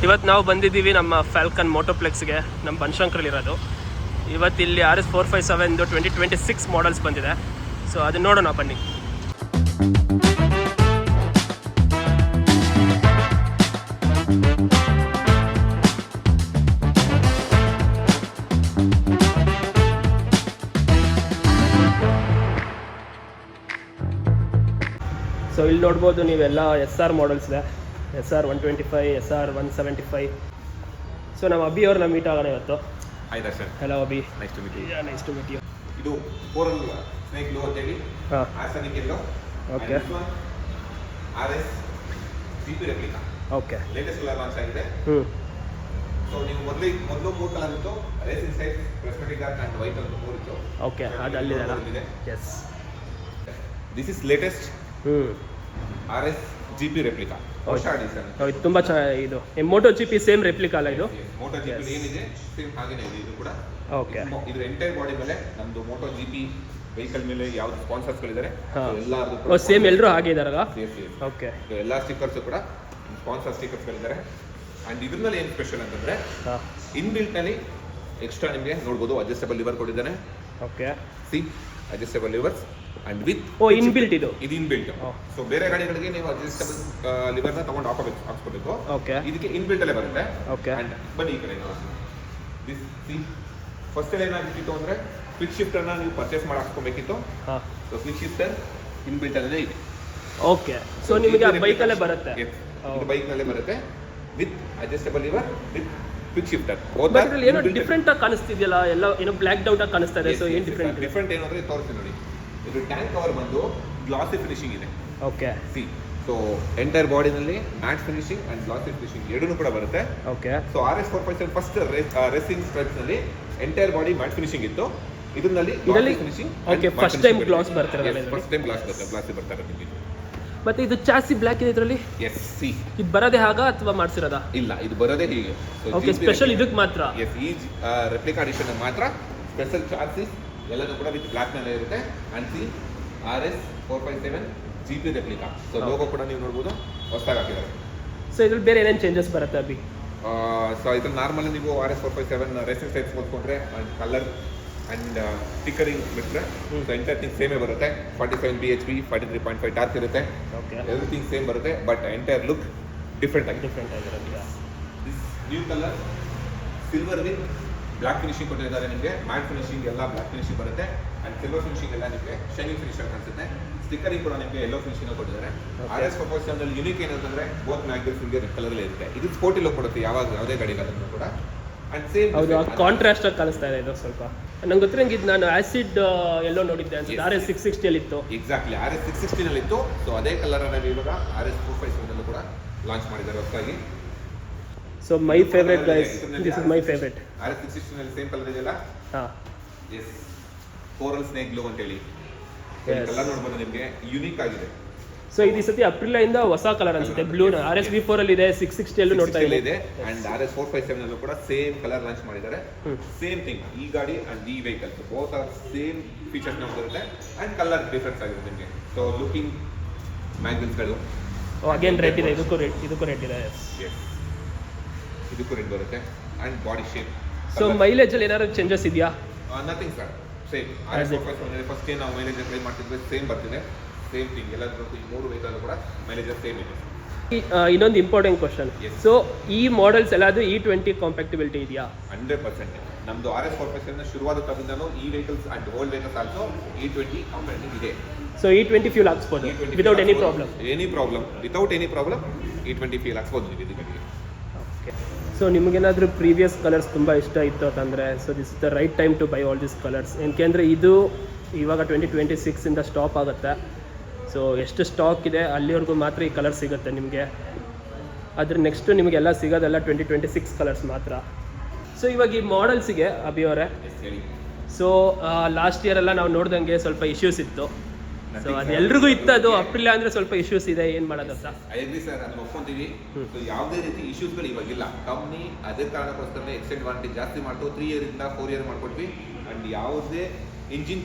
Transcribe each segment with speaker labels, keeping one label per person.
Speaker 1: ಇವತ್ತು ನಾವು ಬಂದಿದ್ದೀವಿ ನಮ್ಮ ಫ್ಯಾಲ್ಕನ್ ಮೋಟೋಪ್ಲೆಕ್ಸ್ಗೆ, ನಮ್ಮ ಬನಶಂಕರಲ್ಲಿರೋದು. ಇವತ್ತು ಇಲ್ಲಿ RS457 2026 ಮಾಡಲ್ಸ್ ಬಂದಿದೆ. ಸೊ ಅದನ್ನ ನೋಡೋಣ ಬನ್ನಿ. ಸೊ ಇಲ್ಲಿ ನೋಡ್ಬೋದು ನೀವೆಲ್ಲ SR ಮಾಡಲ್ಸ್ ಇದೆ. SR 125, SR 175. ಸೊ ನಮ್ಮ ಅಭಿ ಅವ್ರನ್ನ ಮೀಟ್ ಆಗೋಣ ಇವತ್ತು.
Speaker 2: Hi Darshan.
Speaker 1: Hello Abhi.
Speaker 2: Nice to meet you.
Speaker 1: Nice to meet you.
Speaker 2: ಇದು ಕೋರಲ್ ಸ್ನೇಕ್ ಲೋ ಅಂತ ಹೇಳಿ arsenic yellow.
Speaker 1: Okay.
Speaker 2: RS GP replica.
Speaker 1: Okay.
Speaker 2: Latest colour launch ಆಗಿದೆ. ಸೊ ನೀವು ಮೊದಲು 3 ಕಲರ್ ಇತ್ತು, racing side, cosmetic dark and white ಅಂತ 3 ಇತ್ತು.
Speaker 1: ಓಕೆ, ಅದು ಅಲ್ಲಿದೆ. Yes.
Speaker 2: This is latest RS GP replica. ಹೊಸ ಎಡಿಷನ್.
Speaker 1: ಇದು ತುಂಬಾ ಚೆನ್ನಾಗಿ. ಇದು ಮೋಟೋ GP ಸೇಮ್ ರೆಪ್ಲಿಕಾ ಅಲ್ಲ ಇದು?
Speaker 2: ಮೋಟೋ GP ಏನಿದೆ ಸೇಮ್ ಹಾಗೇನೇ ಇದೆ ಇದು ಕೂಡ.
Speaker 1: ಓಕೆ.
Speaker 2: ಇದರ ಎಂಟೈರ್ ಬಾಡಿ ಮೇಲೆ ನಮ್ದು ಮೋಟೋ GP ವೆಹಿಕಲ್ ಮೇಲೆ ಯಾವ್ದು ಸ್ಪಾನ್ಸರ್ಸ್ಗಳಿದ್ದಾರೆ ಎಲ್ಲಾರ್ದು
Speaker 1: ಸೇಮ್ ಎಲ್ಲರೂ ಹಾಗೆ ಇದಾರಲ್ಲ?
Speaker 2: ಓಕೆ. ಎಲ್ಲ ಸ್ಟಿಕ್ಕರ್ಸ್ ಕೂಡ ಸ್ಪಾನ್ಸರ್ ಸ್ಟಿಕ್ಕರ್ಸ್ಗಳಿದ್ದಾರೆ. ಅಂಡ್ ಇದ್ರ ಮೇಲೆ ಏನು ಸ್ಪೆಷಲ್ ಅಂತಂದ್ರೆ ಇನ್ಬಿಲ್ಟ್ ನಲ್ಲಿ ಎಕ್ಸ್ಟ್ರಾ ನಿಮಗೆ ನೋಡ್ಬೋದು ಅಡ್ಜಸ್ಟಬಲ್ ಲಿವರ್ ಕೊಟ್ಟಿದ್ದಾನೆ.
Speaker 1: Okay.
Speaker 2: C adjustable levers and with
Speaker 1: inbuilt ಇದು
Speaker 2: ಇನ್ಬಿಲ್ಟ್. ಸೊ ಬೇರೆ ಗಾಡಿಗಳಿಗೆ ನೀವು ಅಡ್ಜಸ್ಟಬಲ್ ಲಿವರ್ ನ ತಗೊಂಡು ಹಾಕೋಬೇಕು.
Speaker 1: ಓಕೆ.
Speaker 2: ಇದಕ್ಕೆ ಇನ್ಬಿಲ್ಟ್ ಅಲ್ಲೇ ಬರುತ್ತೆ.
Speaker 1: ಓಕೆ.
Speaker 2: ಅಂಡ್ ಬನ್ನಿ ಈ ಕಡೆ ದಿಸ್ ಸಿ ಫಸ್ಟ್ ಏನಾಗಿತ್ತು ಅಂದ್ರೆ ಕ್ವಿಕ್ ಶಿಫ್ಟರ್ ನ ನೀವು ಪರ್ಚೇಸ್ ಮಾಡಿ ಹಾಕೋಬೇಕಿತ್ತು. ಸೊ ಕ್ವಿಕ್ ಶಿಫ್ಟರ್ ಇನ್ಬಿಲ್ಟ್ ಅಲ್ಲೇ ಇದೆ.
Speaker 1: ಓಕೆ. ಸೊ ನಿಮಗೆ ಬೈಕ್ ಅಲ್ಲೇ ಬರುತ್ತೆ?
Speaker 2: ಇದು ಬೈಕ್ ನಲ್ಲೇ ಬರುತ್ತೆ with adjustable liver with quick shifter.
Speaker 1: ಏನೋ ಡಿಫರೆಂಟ್ ಆಗಿ ಕಾಣಿಸ್ತಿದೆಯಲ್ಲ, ಎಲ್ಲ ಏನೋ ಬ್ಲ್ಯಾಕ್ ಔಟ್ ಆಗಿ ಕಾಣಿಸ್ತಾ ಇದೆ. ಸೊ ಏನು
Speaker 2: ಡಿಫರೆಂಟ್ ಏನು ಅಂದ್ರೆ ತೋರಿಸ್ತೀನಿ ನೋಡಿ. ಇದು ಟ್ಯಾಂಕ್ ಕವರ್ ಬಂದು ಗ್ಲಾಸಿ ಫಿನಿಶಿಂಗ್ ಇದೆ.
Speaker 1: ಓಕೆ.
Speaker 2: ಸಿ ಸೊ ಎಂಟೈರ್ ಬಾಡಿನಲ್ಲಿ matte finishing and glossy finishing ಎರಡೂ ಕೂಡ ಬರುತ್ತೆ.
Speaker 1: Okay.
Speaker 2: So RS457 first racing stripes ನಲ್ಲಿ ಎಂಟೈರ್ ಬಾಡಿ ಮ್ಯಾಟ್ ಫಿನಿಶಿಂಗ್ ಇತ್ತು. ಇದರಲ್ಲಿ finishing.
Speaker 1: Okay. First time glass ಬರ್ತಿರೋದು.
Speaker 2: ಫಸ್ಟ್ ಟೈಮ್ ಗ್ಲಾಸಿ ಬರ್ತಾರೆ ನಿಮಗೆ.
Speaker 1: ಮತ್ತೆ ಇದು ಚಾಸಿ ಬ್ಲ್ಯಾಕ್ ಇದೆ ಇದರಲ್ಲಿ?
Speaker 2: ಎಸ್. ಸಿ
Speaker 1: ಇದು ಬರೋದೇ ಹಾಗ ಅಥವಾ ಮಾಡಿಸಿರೋದಾ?
Speaker 2: ಇಲ್ಲ, ಇದು ಬರೋದೇ ಹೀಗೆ.
Speaker 1: ಓಕೆ. ಸ್ಪೆಷಲ್ ಇದಕ್ಕೆ ಮಾತ್ರ?
Speaker 2: ಎಸ್. ಈ ರೆಪ್ಲಿಕಾ ಎಡಿಷನ್ ಮಾತ್ರ ಸ್ಪೆಷಲ್ ಚಾರ್ಸಿಸ್ ಎಲ್ಲದೂ ಕೂಡ ವಿತ್ ಬ್ಲ್ಯಾಕ್ ನಲ್ಲಿ ಇರುತ್ತೆ. And C RS457 GP replica. So logo ಕೂಡ ನೀವು ನೋಡ್ಬೋದು ಹೊಸದಾಗಿ ಹಾಕಿದ್ದಾರೆ.
Speaker 1: ಸೊ ಇದ್ರಲ್ಲಿ ಬೇರೆ ಏನೇನು ಚೇಂಜಸ್ ಬರುತ್ತೆ ಅಭಿ?
Speaker 2: ಸೊ ಇದ್ರಲ್ಲಿ ನಾರ್ಮಲ್ ನೀವು RS457 ರೇಸಿಂಗ್ ಟೈಪ್ಸ್ ಓದ್ಕೊಂಡ್ರೆ ಕಲರ್ ಅಂಡ್ ಸ್ಟಿಕ್ಕರಿಂಗ್ ಬಿಟ್ಟರೆ ಸೊ ಎಂಟರ್ ಥಿಂಗ್ ಸೇಮೇ ಬರುತ್ತೆ. 47 bhp, 43.5 ಟಾರ್ಕ್ ಇರುತ್ತೆ. ಎವ್ರಿಥಿಂಗ್ ಸೇಮ್ ಬರುತ್ತೆ, ಬಟ್ ಎಂಟೈರ್ ಲುಕ್ ಡಿಫ್ರೆಂಟ್ ಆಗಿರುತ್ತೆ. This new colour silver with black finishing ಕೊಟ್ಟಿದ್ದಾರೆ ನಿಮಗೆ. ಮ್ಯಾಟ್ ಫಿನಿಶಿಂಗ್ ಎಲ್ಲ ಬ್ಲ್ಯಾಕ್ ಫಿನಿಶಿಂಗ್ ಬರುತ್ತೆ. ಅಂಡ್ ಸಿಲ್ವರ್ ಫಿನಿಶಿಂಗ್ ಎಲ್ಲ ನಿಮಗೆ ಶೈನಿಂಗ್ ಫಿನಿಶ್ ಕಾಣಿಸುತ್ತೆ. ಸ್ಟಿಕ್ಕರಿಂಗ್ ಕೂಡ ನಿಮಗೆ ಎಲ್ಲೋ ಫಿನಿಶಿಂಗ್ ಕೊಟ್ಟಿದ್ದಾರೆ. RS457 ನಲ್ಲಿ ಯುನಿಕ್ ಏನಂತಂದ್ರೆ ಬೋತ್ ಮ್ಯಾಗ್ನೆಟ್ಸ್ ನಿಮಗೆ ರೆಡ್ ಕಲರ್ ಇರುತ್ತೆ. ಇದು ಸ್ಪೋರ್ಟಿ ಲುಕ್ ಕೊಡುತ್ತೆ ಯಾವುದೇ ಗಾಡಿಗಾದ್ರೂ ಕೂಡ. ಅಂಡ್ ಸೇಮ್
Speaker 1: ಹೌದು, ಕಾಂಟ್ರಾಸ್ಟ್ ಆಗಿ ಕಾಣಿಸ್ತಾ ಇದೆ ಇದು ಸ್ವಲ್ಪ. ನಂಗೆ ಗೊತ್ತಿರಂಗೆ ಇದು ನಾನು ಆಸಿಡ್ ಎಲ್ಲೋ ನೋಡಿದ್ದೆ ಅನ್ಸುತ್ತೆ. RS660 ಅಲ್ಲಿ ಇತ್ತು.
Speaker 2: ಎಕ್ಸಾಕ್ಟ್ಲಿ RS660 ನಲ್ಲಿ ಇತ್ತು. ಸೊ ಅದೇ ಕಲರ್ ಅನ್ನ ಇವಾಗ RS457 ನಲ್ಲೂ ಕೂಡ ಲಾಂಚ್ ಮಾಡಿದ್ದಾರೆ ಹೊಸದಾಗಿ.
Speaker 1: So my favourite guys, this is my favourite.
Speaker 2: RS660 ನಲ್ಲಿ ಸೇಮ್ ಕಲರ್ ಇದೆಯಲ್ಲ? ಎಸ್. ಕೋರಲ್ ಸ್ನೇಕ್ ಗ್ಲೋ ಅಂತ ಹೇಳಿ ಕಲರ್ ನೋಡಬಹುದು ನಿಮಗೆ, ಯೂನಿಕ್ ಆಗಿದೆ.
Speaker 1: ಸೊ ಇದು ಸತಿ ಅಪ್ರಿಲ್ ಇಂದ ಹೊಸ ಕಲರ್ ಅನ್ಸುತ್ತೆ, ಬ್ಲೂ. RSV4 ಅಲ್ಲಿ ಇದೆ, 660 ಅಲ್ಲೂ ನೋಡ್ತಾ ಇದೆ.
Speaker 2: ಅಂಡ್ RS457 ಅಲ್ಲೂ ಕೂಡ ಸೇಮ್ ಕಲರ್ ಲಾಂಚ್ ಮಾಡಿದ್ದಾರೆ. ಸೇಮ್ ಥಿಂಗ್, ಈ ಗಾಡಿ ಅಂಡ್ ಈ vehicle both are same features ನ ಹೊಂದಿರುತ್ತೆ. ಅಂಡ್ ಕಲರ್ ಡಿಫರೆನ್ಸ್ ಆಗಿದೆ ನಿಮಗೆ. ಸೊ ಲುಕಿಂಗ್ ಮ್ಯಾಗ್ನೆಟ್ಸ್ ಗಳು
Speaker 1: ಅಗೇನ್ ರೆಡ್ ಇದೆ, ಇದಕ್ಕೂ ರೆಡ್ ಇದೆ.
Speaker 2: ಇದಕ್ಕೂ ರೆಡ್ ಬರುತ್ತೆ. And body shape.
Speaker 1: So mileage ಅಲ್ಲಿ ಏನಾದ್ರು ಚೇಂಜಸ್ ಇದೆಯಾ?
Speaker 2: Nothing sir, same. RS457 first ಏನು ನಾವು ಮೈಲೇಜ್ ಟ್ರೈ ಮಾಡ್ತಿದ್ವಿ ಸೇಮ್ ಬರ್ತಿದೆ. ಸೇಮ್ ಥಿಂಗ್ ಎಲ್ಲದಕ್ಕೂ ಈ 3 ವೆಹಿಕಲ್ ಕೂಡ ಮೈಲೇಜ್ ಸೇಮ್ ಇದೆ.
Speaker 1: ಇನ್ನೊಂದು ಇಂಪಾರ್ಟೆಂಟ್ ಕ್ವಶನ್, ಸೊ ಈ ಮಾಡಲ್ಸ್ ಎಲ್ಲಾದ್ರೂ E20 ಕಾಂಪ್ಯಾಕ್ಟಿಬಿಲಿಟಿ ಇದೆಯಾ?
Speaker 2: 100%. ನಮ್ದು RS457 ಶುರುವಾದ ತರದಿಂದನೂ ಈ vehicles and old vehicles also E20 compatibility ಇದೆ.
Speaker 1: ಸೊ E20 ಫ್ಯೂಲ್ ಹಾಕ್ಸ್ಬೋದು without any problem?
Speaker 2: Without any problem E20 fuel ಹಾಕ್ಸ್ಬೋದು ನೀವು ಇದಕ್ಕೆ.
Speaker 1: ಓಕೆ. ಸೊ ನಿಮಗೇನಾದರೂ ಪ್ರೀವಿಯಸ್ ಕಲರ್ಸ್ ತುಂಬ ಇಷ್ಟ ಇತ್ತು ಅಂತಂದರೆ so this is the right time to buy all this colours. ಏಕೆಂದರೆ ಇದು ಇವಾಗ 2026 ಇಂದ ಸ್ಟಾಪ್ ಆಗುತ್ತೆ. ಸೊ ಎಷ್ಟು ಸ್ಟಾಕ್ ಇದೆ ಅಲ್ಲಿವರೆಗೂ ಮಾತ್ರ ಈ ಕಲರ್ ಸಿಗುತ್ತೆ ನಿಮಗೆ. ಅದ್ರ ನೆಕ್ಸ್ಟು ನಿಮಗೆಲ್ಲ ಸಿಗೋದೆಲ್ಲ 2026 ಕಲರ್ಸ್ ಮಾತ್ರ. ಸೊ ಇವಾಗ ಈ ಮಾಡಲ್ಸಿಗೆ ಅಭಿ ಅವರೇ, ಸೊ ಲಾಸ್ಟ್ ಇಯರ್ ಎಲ್ಲ ನಾವು ನೋಡ್ದಂಗೆ ಸ್ವಲ್ಪ ಇಶ್ಯೂಸ್ ಇತ್ತು. ಸೊ ಅದು ಎಲ್ರಿಗೂ ಇತ್ತು, ಅದು ಅಪ್ರಿಲ್ ಅಂದರೆ ಸ್ವಲ್ಪ ಇಶ್ಯೂಸ್ ಇದೆ, ಏನು ಮಾಡೋದಂತ?
Speaker 2: ಐ ಸರ್, ಅದನ್ನ ಒಪ್ಕೊಂತೀವಿ. ಯಾವುದೇ ರೀತಿ ಇಶ್ಯೂಸ್ಗಳು ಇವಾಗಿಲ್ಲ. ಕಂಪ್ನಿ ಅದೇ ಕಾರಣಕ್ಕೋಸ್ಕರ ಎಕ್ಸ್ಟೆಂಡ್ ವಾರಂಟಿ ಜಾಸ್ತಿ ಮಾಡ್ತು. 3 ಇಯರ್ ಇಂದ 4 ಇಯರ್ ಮಾಡ್ಕೊಟ್ವಿ. ಅಂಡ್ ಯಾವುದೇ ಇಂಜಿನ್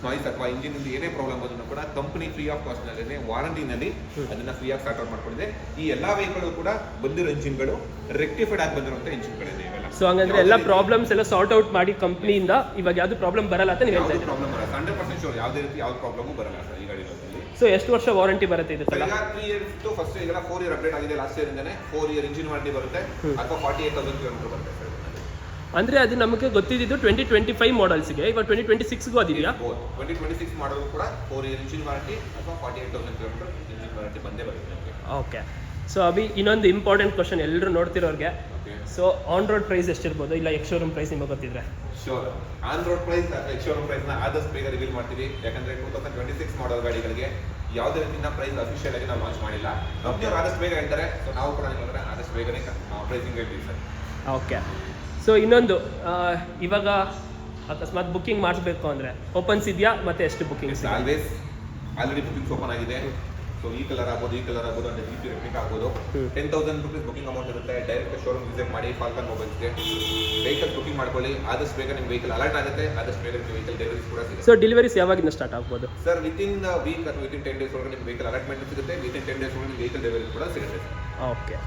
Speaker 2: ನಾಯ್ಸ್ ಅಥವಾ ಇಂಜಿನ್ ಏನೇ ಪ್ರಾಬ್ಲಮ್ ಬಂದರೂ ಕೂಡ ಕಂಪನಿ ಫ್ರೀ ಆಫ್ ಕಾಸ್ಟ್ ನಲ್ಲಿ ವಾರಂಟಿನಲ್ಲಿ ಅದನ್ನ ಫ್ರೀ ಆಗಿ ಸ್ಟಾರ್ಟ್ ಔಟ್ ಮಾಡ್ಕೊಂಡಿದೆ. ಈ ಎಲ್ಲಾ ವೆಹಿಕಲ್ ಕೂಡ ಬಂದಿರೋ ಇಂಜಿನ್ಗಳು ರೆಕ್ಟಿಫೈಡ್ ಆಗಿ ಬಂದಿರುವಂತ ಇಂಜಿನ್ಗಳಿದೆ ಇವೆಲ್ಲ.
Speaker 1: ಸೊ ಹಂಗಂದ್ರೆ ಎಲ್ಲ ಪ್ರಾಬ್ಲಮ್ಸ್ ಎಲ್ಲ ಸಾರ್ಟ್ ಔಟ್ ಮಾಡಿ ಕಂಪ್ನಿಯಿಂದ ಇವಾಗ ಯಾವ್ದು ಪ್ರಾಬ್ಲಮ್ ಬರಲ್ಲ ಅಂತ ನೀವು ಹೇಳ್ತಾ ಇದ್ದೀರಾ?
Speaker 2: ಪ್ರಾಬ್ಲಮ್ ಬರಲ್ಲ, 100% ಶೋರ್ ಯಾವುದೇ ರೀತಿ ಯಾವ ಪ್ರಾಬ್ಲಮ್ ಬರಲ್ಲ ಸರ್ ಈ ಗಾಡಿಗಳಲ್ಲಿ.
Speaker 1: ಸೊ ಎಷ್ಟು ವರ್ಷ ವಾರಂಟಿ ಬರುತ್ತೆ ಇದು?
Speaker 2: ಈಗ 3 ಇಯರ್ಸ್ ಇತ್ತು ಫಸ್ಟ್, ಈಗ 4 ಇಯರ್ ಅಪ್ಡೇಟ್ ಆಗಿದೆ ಲಾಸ್ಟ್ ಇಯರ್ ಇಂದಾನೆ. 4 ಇಯರ್ ಇಂಜಿನ್ ವಾರಂಟಿ ಬರುತ್ತೆ ಅಥವಾ 48,000 ಕಿಲೋಮೀಟರ್ ಬರುತ್ತೆ ಸರ್.
Speaker 1: ಅಂದ್ರೆ ಅದು ನಮಗೆ ಗೊತ್ತಿದ್ದು 2025 ಮಾಡಲ್ಸ್ಗೆ, ಇವಾಗ 2026ಗೂ ಅದಿದೆಯಾ?
Speaker 2: 2026 ಮಾಡಲು ಕೂಡ 4 ಇಯರ್ ಇಂಜಿನ್ ವಾರಂಟಿ ಅಥವಾ 48,000 ಕಿಲೋಮೀಟರ್ ಇಂಜಿನ್ ವಾರಂಟಿ ಬಂದೇ ಬರುತ್ತೆ ನಮಗೆ.
Speaker 1: ಓಕೆ. ಸೊ ಅಭಿ ಇನ್ನೊಂದು ಇಂಪಾರ್ಟೆಂಟ್ ಕ್ವಶನ್ ಎಲ್ಲರೂ ನೋಡ್ತಿರೋರಿಗೆ, ಸೊ ಆನ್ ರೋಡ್ ಪ್ರೈಸ್ ಎಷ್ಟಿರ್ಬೋದು, ಇಲ್ಲ ಎಕ್ಸ್ ಶೋರೂಮ್ ಪ್ರೈಸ್ ನಿಮಗೆ ಗೊತ್ತಿದ್ರೆ?
Speaker 2: ಶೋರ್ on road price ex showroom ಪ್ರೈಸ್ನ ಆದಷ್ಟು ಬೇಗ ರಿವೀಲ್ ಮಾಡ್ತೀವಿ. ಯಾಕಂದ್ರೆ 2026 ಮಾಡಲ್ ಗಾಡಿಗಳಿಗೆ ಯಾವುದೇ ರೀತಿಯ ಪ್ರೈಸ್ ಅಫಿಷಿಯಲ್ ಆಗಿ ನಾವು ಲಾಂಚ್ ಮಾಡಿಲ್ಲ. ಕಂಪ್ನಿಯವರು ಆದಷ್ಟು ಬೇಗ ಹೇಳ್ತಾರೆ, ಸೊ ನಾವು ಕೂಡ ನಿಮಗೆ ಆದಷ್ಟು ಬೇಗನೆ ಪ್ರೈಸಿಂಗ್ ಹೇಳ್ತೀವಿ ಸರ್.
Speaker 1: ಓಕೆ. ಸೊ ಇನ್ನೊಂದು, ಇವಾಗ ಅಕಸ್ಮಾತ್ ಬುಕ್ಕಿಂಗ್ ಮಾಡಿಸ್ಬೇಕು ಅಂದರೆ ಓಪನ್ಸ್ ಇದೆಯಾ, ಮತ್ತೆ ಎಷ್ಟು bookings?
Speaker 2: Always already bookings open ಆಗಿದೆ. ಸೊ ಈ ಕಲರ್ ಆಗ್ಬೋದು ಅಂದ್ರೆ GP ರೆಪ್ಲಿಕಾ ಆಗ್ಬೋದು. 10,000 ರುಪೀಸ್ ಬುಕಿಂಗ್ ಅಮೌಂಟ್ ಇರುತ್ತೆ. ಡೈರೆಕ್ಟ್ ಶೋರೂಮ್ ವಿಸಿಟ್ ಮಾಡಿ ಫಾಲ್ಕನ್ ಮೊಬೈಲ್ಸ್ಗೆ ವೆಹಿಕಲ್ ಬುಕಿಂಗ್ ಮಾಡ್ಕೊಳ್ಳಿ. ಆದಷ್ಟು ಬೇಗ ನಿಮ್ಮ ವೆಹಿಕಲ್ ಅಲರ್ಟ್ ಆಗುತ್ತೆ, ಆದಷ್ಟು ಬೇಗ ನಿಮ್ಮ ವೆಹಿಕಲ್ ಡೆಲಿವರೀಸ್ ಕೂಡ ಸಿಗುತ್ತೆ.
Speaker 1: ಸೊ ಡೆಲಿವರೀಸ್ ಯಾವಾಗಿಂದ ಸ್ಟಾರ್ಟ್ ಆಗ್ಬೋದು
Speaker 2: ಸರ್? ವಿತಿನ್ ವೀಕ್ ಅಥವಾ ವಿತಿನ್ 10 ಡೇಸ್ ಒಳಗೆ ನಿಮ್ಮ ವೆಹಿಕಲ್ ಅಲಾಟ್ಮೆಂಟ್ ಸಿಗುತ್ತೆ. ವಿತಿನ್ 10 ಡೇಸ್ ಒಳಗೆ ನಿಮ್ಮ ವೆಹಿಕಲ್ ಡೆಲಿವರಿ ಕೂಡ ಸಿಗುತ್ತೆ.
Speaker 1: ಓಕೆ.